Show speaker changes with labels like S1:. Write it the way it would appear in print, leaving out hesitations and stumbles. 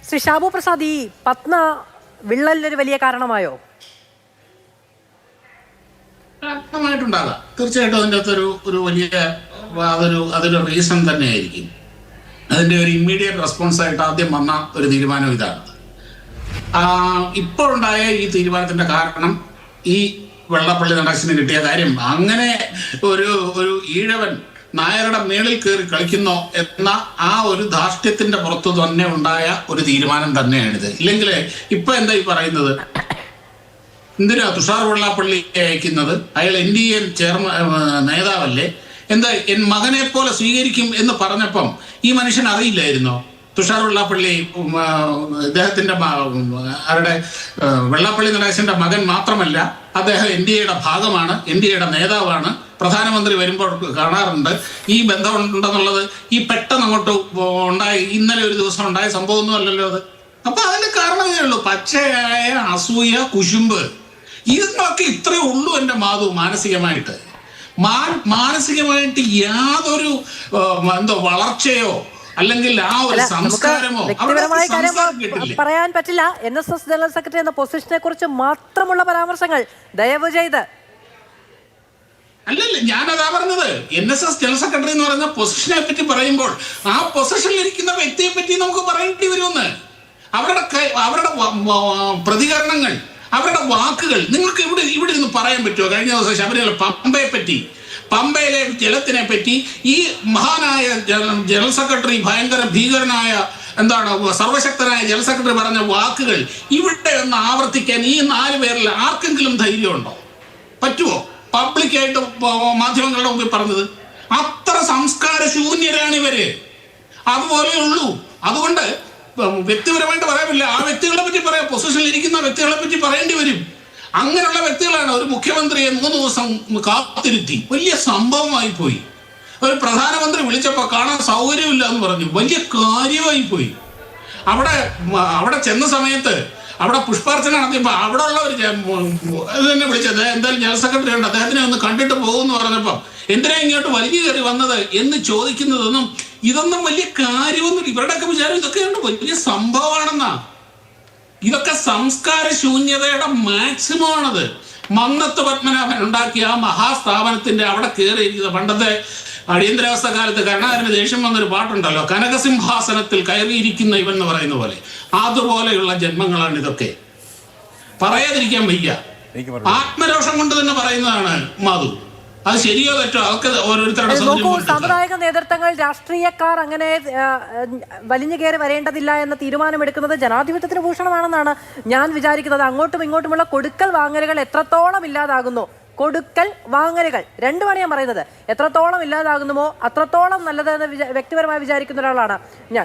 S1: ശ്രീ ഷാബു പ്രസാദ്, ഈ പത്മ വിള്ളലിനൊരു വലിയ കാരണമായോ?
S2: കാരണമായിട്ടുണ്ടാകാം, തീർച്ചയായിട്ടും. അതിൻ്റെ അകത്തൊരു വലിയ അതൊരു റീസൺ തന്നെയായിരിക്കും. അതിൻ്റെ ഒരു ഇമ്മീഡിയറ്റ് റെസ്പോൺസ് ആയിട്ട് ആദ്യം വന്ന ഒരു തീരുമാനം ഇതാണ്. ഇപ്പോഴുണ്ടായ ഈ തീരുമാനത്തിന്റെ കാരണം ഈ വെള്ളാപ്പള്ളി നടേശന് കിട്ടിയ കാര്യം, അങ്ങനെ ഒരു ഈഴവൻ നായരുടെ മേളിൽ കയറി കളിക്കുന്നോ എന്ന ആ ഒരു ധാർഷ്ട്യത്തിന്റെ പുറത്തു തന്നെ ഉണ്ടായ ഒരു തീരുമാനം തന്നെയാണിത്. ഇല്ലെങ്കിൽ ഇപ്പൊ എന്താ ഈ പറയുന്നത്? എന്തിനാ തുഷാർ വെള്ളാപ്പള്ളി അയക്കുന്നത്? അയാൾ NDA നേതാവല്ലേ? എന്താ എൻ മകനെ പോലെ സ്വീകരിക്കും എന്ന് പറഞ്ഞപ്പം ഈ മനുഷ്യൻ അറിയില്ലായിരുന്നോ? തുഷാർ വെള്ളാപ്പള്ളി ഇദ്ദേഹത്തിന്റെ അവരുടെ വെള്ളാപ്പള്ളി നടേശന്റെ മകൻ മാത്രമല്ല, അദ്ദേഹം NDAയുടെ ഭാഗമാണ്, NDAയുടെ നേതാവാണ്. പ്രധാനമന്ത്രി വരുമ്പോൾ കാണാറുണ്ട്. ഈ ബന്ധമുണ്ടെന്നുള്ളത് ഈ പെട്ടെന്ന് അങ്ങോട്ട് ഉണ്ടായി, ഇന്നലെ ഒരു ദിവസം ഉണ്ടായ സംഭവമൊന്നും അല്ലല്ലോ അത്. അപ്പൊ അതിന്റെ കാരണമേ ഉള്ളൂ പച്ചയായ അസൂയ, കുശുമ്പ്. ഇതൊക്കെ ഇത്രയേ ഉള്ളൂ എൻ്റെ മാധു. മാനസികമായിട്ട് യാതൊരു വളർച്ചയോ അല്ലെങ്കിൽ ആ ഒരു സംസ്കാരമോ
S1: പറയാൻ പറ്റില്ല. NSS ജനറൽ സെക്രട്ടറി എന്ന പൊസിഷനെ കുറിച്ച് മാത്രമുള്ള പരാമർശങ്ങൾ ദയവ് ചെയ്ത്.
S2: അല്ലല്ല, ഞാനതാ പറഞ്ഞത്. NSS ജനറൽ സെക്രട്ടറി എന്ന് പറയുന്ന പൊസിഷനെ പറ്റി പറയുമ്പോൾ ആ പൊസിഷനിൽ ഇരിക്കുന്ന വ്യക്തിയെ പറ്റി നമുക്ക് പറയേണ്ടി വരുമെന്ന്. അവരുടെ പ്രതികരണങ്ങൾ, അവരുടെ വാക്കുകൾ നിങ്ങൾക്ക് ഇവിടെ നിന്ന് പറയാൻ പറ്റുമോ? കഴിഞ്ഞ ദിവസം ശബരിമല പമ്പയിലെ ജലത്തിനെ പറ്റി ഈ മഹാനായ ജനറൽ സെക്രട്ടറി, ഭയങ്കര ഭീകരനായ സർവശക്തനായ ജനറൽ സെക്രട്ടറി പറഞ്ഞ വാക്കുകൾ ഇവിടെ ഒന്ന് ആവർത്തിക്കാൻ ഈ 4 പേരിൽ ആർക്കെങ്കിലും ധൈര്യമുണ്ടോ? പറ്റുമോ? പബ്ലിക്കായിട്ട് മാധ്യമങ്ങളുടെ മുമ്പിൽ പറഞ്ഞത് അത്ര സംസ്കാര ശൂന്യരാണ് ഇവര്. അതുപോലെയുള്ളൂ. അതുകൊണ്ട് വ്യക്തിപരമായിട്ട് പറയാമില്ല. ആ വ്യക്തികളെ പറ്റി പറയാം, പൊസിഷനിൽ ഇരിക്കുന്ന വ്യക്തികളെ പറ്റി പറയേണ്ടി വരും. അങ്ങനെയുള്ള വ്യക്തികളാണ് ഒരു മുഖ്യമന്ത്രിയെ 3 ദിവസം കാത്തിരുത്തി. വലിയ സംഭവമായി പോയി. ഒരു പ്രധാനമന്ത്രി വിളിച്ചപ്പോൾ കാണാൻ സൗകര്യമില്ല എന്ന് പറഞ്ഞു. വലിയ കാര്യമായി പോയി. അവിടെ ചെന്ന സമയത്ത് അവിടെ പുഷ്പാർച്ചന നടത്തിയപ്പോൾ അവിടെ ഉള്ളവർ അത് തന്നെ വിളിച്ചത്, എന്തായാലും ജനറൽ സെക്രട്ടറി ഉണ്ട്, അദ്ദേഹത്തിനെ ഒന്ന് കണ്ടിട്ട് പോകുമെന്ന് പറഞ്ഞപ്പോൾ എന്തിനാ ഇങ്ങോട്ട് വലിയ കയറി വന്നത് എന്ന് ഇതൊന്നും വലിയ കാര്യമൊന്നും. ഇവരുടെയൊക്കെ വിചാരം ഇതൊക്കെയാണ് വലിയ സംഭവമാണെന്നാ. ഇതൊക്കെ സംസ്കാര ശൂന്യതയുടെ മാക്സിമം ആണത്. മന്നത്ത് പത്മനാഭൻ ഉണ്ടാക്കിയ ആ മഹാസ്ഥാപനത്തിന്റെ അവിടെ കയറിയിരിക്കുന്നത്, പണ്ടത്തെ അടിയന്തരാവസ്ഥ കാലത്ത് കരുണാകരന് ദേഷ്യം വന്നൊരു പാട്ടുണ്ടല്ലോ, കനകസിംഹാസനത്തിൽ കയറിയിരിക്കുന്ന ഇവൻ എന്ന് പറയുന്ന പോലെ. അതുപോലെയുള്ള ജന്മങ്ങളാണ് ഇതൊക്കെ. പറയാതിരിക്കാൻ വയ്യ. ആത്മരോഷം കൊണ്ട് തന്നെ പറയുന്നതാണ് മാധു. അത് ശരിയോ തെറ്റോ അതൊക്കെ ഓരോരുത്തരുടെ
S1: സാമുദായിക നേതൃത്വങ്ങൾ, രാഷ്ട്രീയക്കാർ അങ്ങനെ വലിഞ്ഞു കയറി വരേണ്ടതില്ല എന്ന തീരുമാനമെടുക്കുന്നത് ജനാധിപത്യത്തിന് ഭൂഷണമാണെന്നാണ് ഞാൻ വിചാരിക്കുന്നത്. അങ്ങോട്ടും ഇങ്ങോട്ടുമുള്ള കൊടുക്കൽ വാങ്ങലുകൾ എത്രത്തോളം ഇല്ലാതാകുന്നു, കൊടുക്കൽ വാങ്ങലുകൾ രണ്ടുമാണ് ഞാൻ പറയുന്നത്, എത്രത്തോളം ഇല്ലാതാകുന്നുമോ അത്രത്തോളം നല്ലതെന്ന് വ്യക്തിപരമായി വിചാരിക്കുന്ന ഒരാളാണ് ഞാൻ.